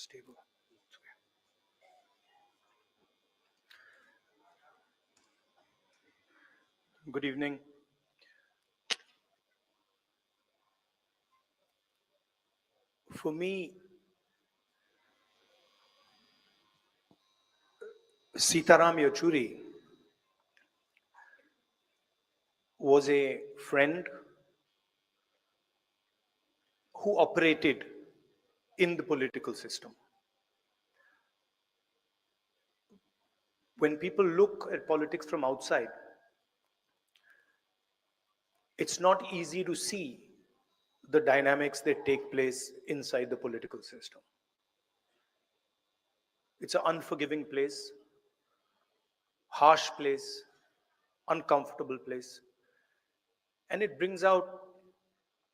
stable. Good evening. For me, Sitaram Yechury was a friend who operated in the political system. When people look at politics from outside, it's not easy to see the dynamics that take place inside the political system. It's an unforgiving place, harsh place, uncomfortable place, and it brings out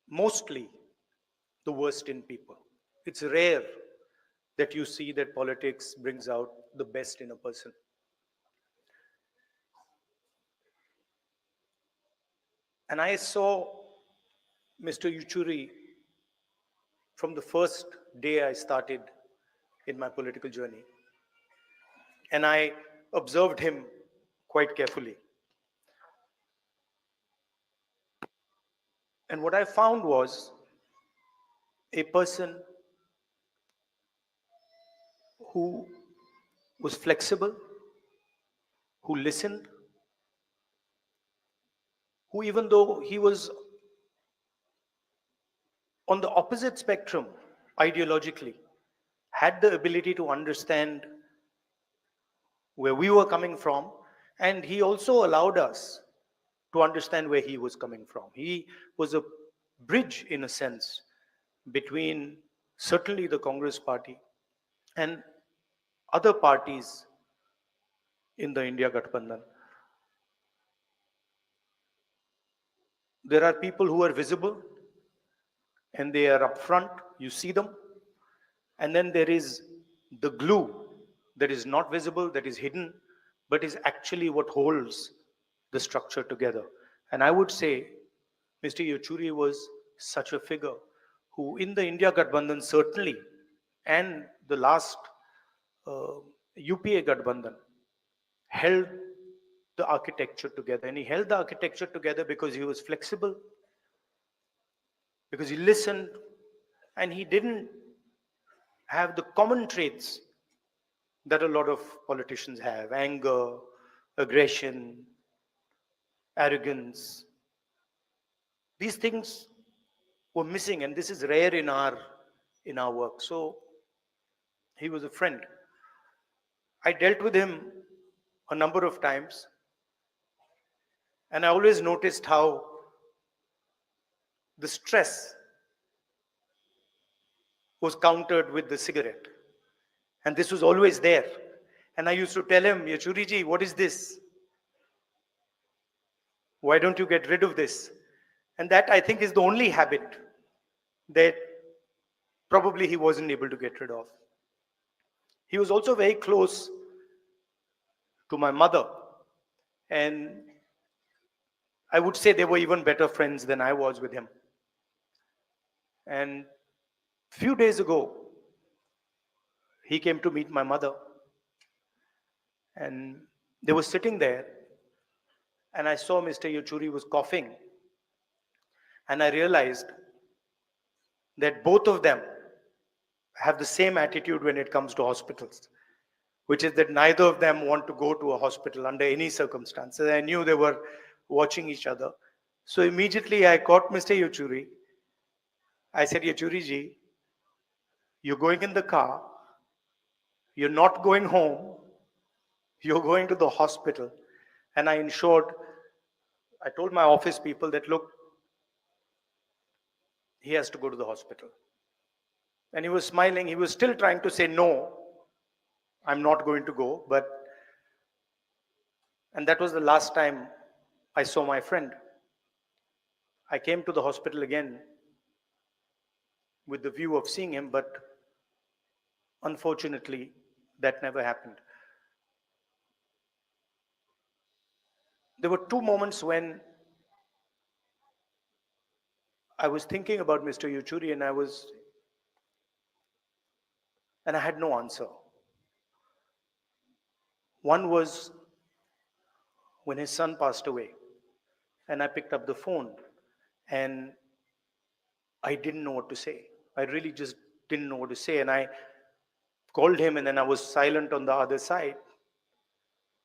mostly the worst in people. It's rare that you see that politics brings out the best in a person. And I saw Mr. Yechury from the first day I started in my political journey. And I observed him quite carefully. And what I found was a person who was flexible, who listened, who, even though he was on the opposite spectrum ideologically, had the ability to understand where we were coming from, and he also allowed us to understand where he was coming from. He was a bridge, in a sense, between certainly the Congress party and other parties in the India Gathbandhan. There are people who are visible and they are upfront, you see them. And then there is the glue that is not visible, that is hidden, but is actually what holds the structure together. And I would say Mr. Yechury was such a figure who, in the India Gathbandhan certainly, and the last UPA Gathbandhan, held the architecture together. And he held the architecture together because he was flexible, because he listened, and he didn't have the common traits that a lot of politicians have: anger, aggression, arrogance. These things were missing, and this is rare in our work. So he was a friend. I dealt with him a number of times, and I always noticed how the stress was countered with the cigarette. And this was always there. And I used to tell him, Yechury ji, what is this? Why don't you get rid of this? And that, I think, is the only habit that probably he wasn't able to get rid of. He was also very close to my mother. And I would say they were even better friends than I was with him. And a few days ago, he came to meet my mother. And they were sitting there. And I saw Mr. Yechury was coughing. And I realized that both of them have the same attitude when it comes to hospitals, which is that neither of them want to go to a hospital under any circumstances. I knew they were watching each other. So immediately I caught Mr. Yechury. I said, Yechury ji, you're going in the car, you're not going home, you're going to the hospital. And I told my office people that, look, he has to go to the hospital. And he was smiling. He was still trying to say, no, I'm not going to go. And that was the last time I saw my friend. I came to the hospital again with the view of seeing him, but unfortunately, that never happened. There were two moments when I was thinking about Mr. Yechury, and I was and I had no answer. One was when his son passed away, and I picked up the phone, and I didn't know what to say. I really just didn't know what to say, and I called him, and then I was silent on the other side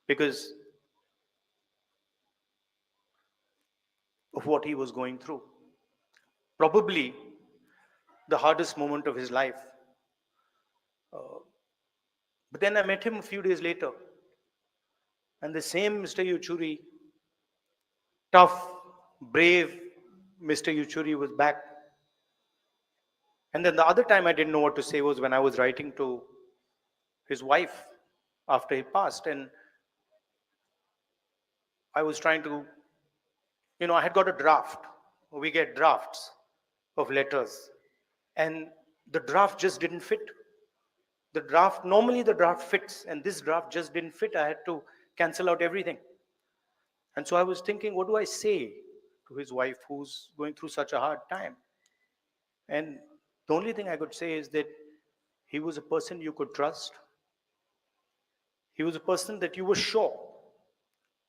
because of what he was going through. Probably the hardest moment of his life. But then I met him a few days later, and the same Mr. Yechury, tough, brave Mr. Yechury was back. And then the other time I didn't know what to say was when I was writing to his wife after he passed. And I was trying to, I had got a draft. We get drafts of letters. And the draft just didn't fit. Normally the draft fits, and this draft just didn't fit. I had to cancel out everything. And so I was thinking, what do I say to his wife who's going through such a hard time? And the only thing I could say is that he was a person you could trust. He was a person that you were sure,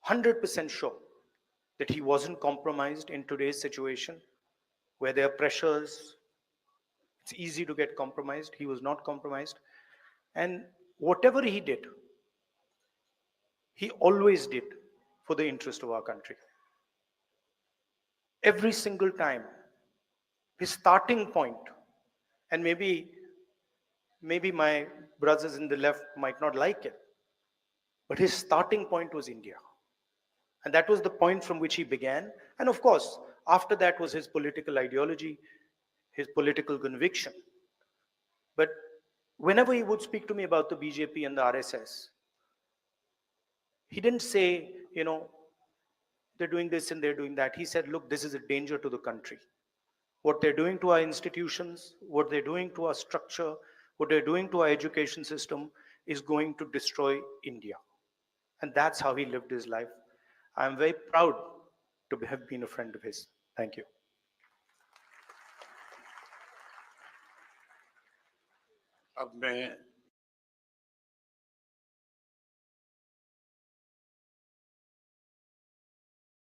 100% sure, that he wasn't compromised in today's situation where there are pressures. It's easy to get compromised. He was not compromised. And whatever he did, he always did for the interest of our country. Every single time, his starting point, and maybe my brothers in the left might not like it, but his starting point was India. And that was the point from which he began. And of course, after that was his political ideology, his political conviction. But whenever he would speak to me about the BJP and the RSS, he didn't say, they're doing this and they're doing that. He said, look, this is a danger to the country. What they're doing to our institutions, what they're doing to our structure, what they're doing to our education system is going to destroy India. And that's how he lived his life. I'm very proud to have been a friend of his. Thank you. अब मैं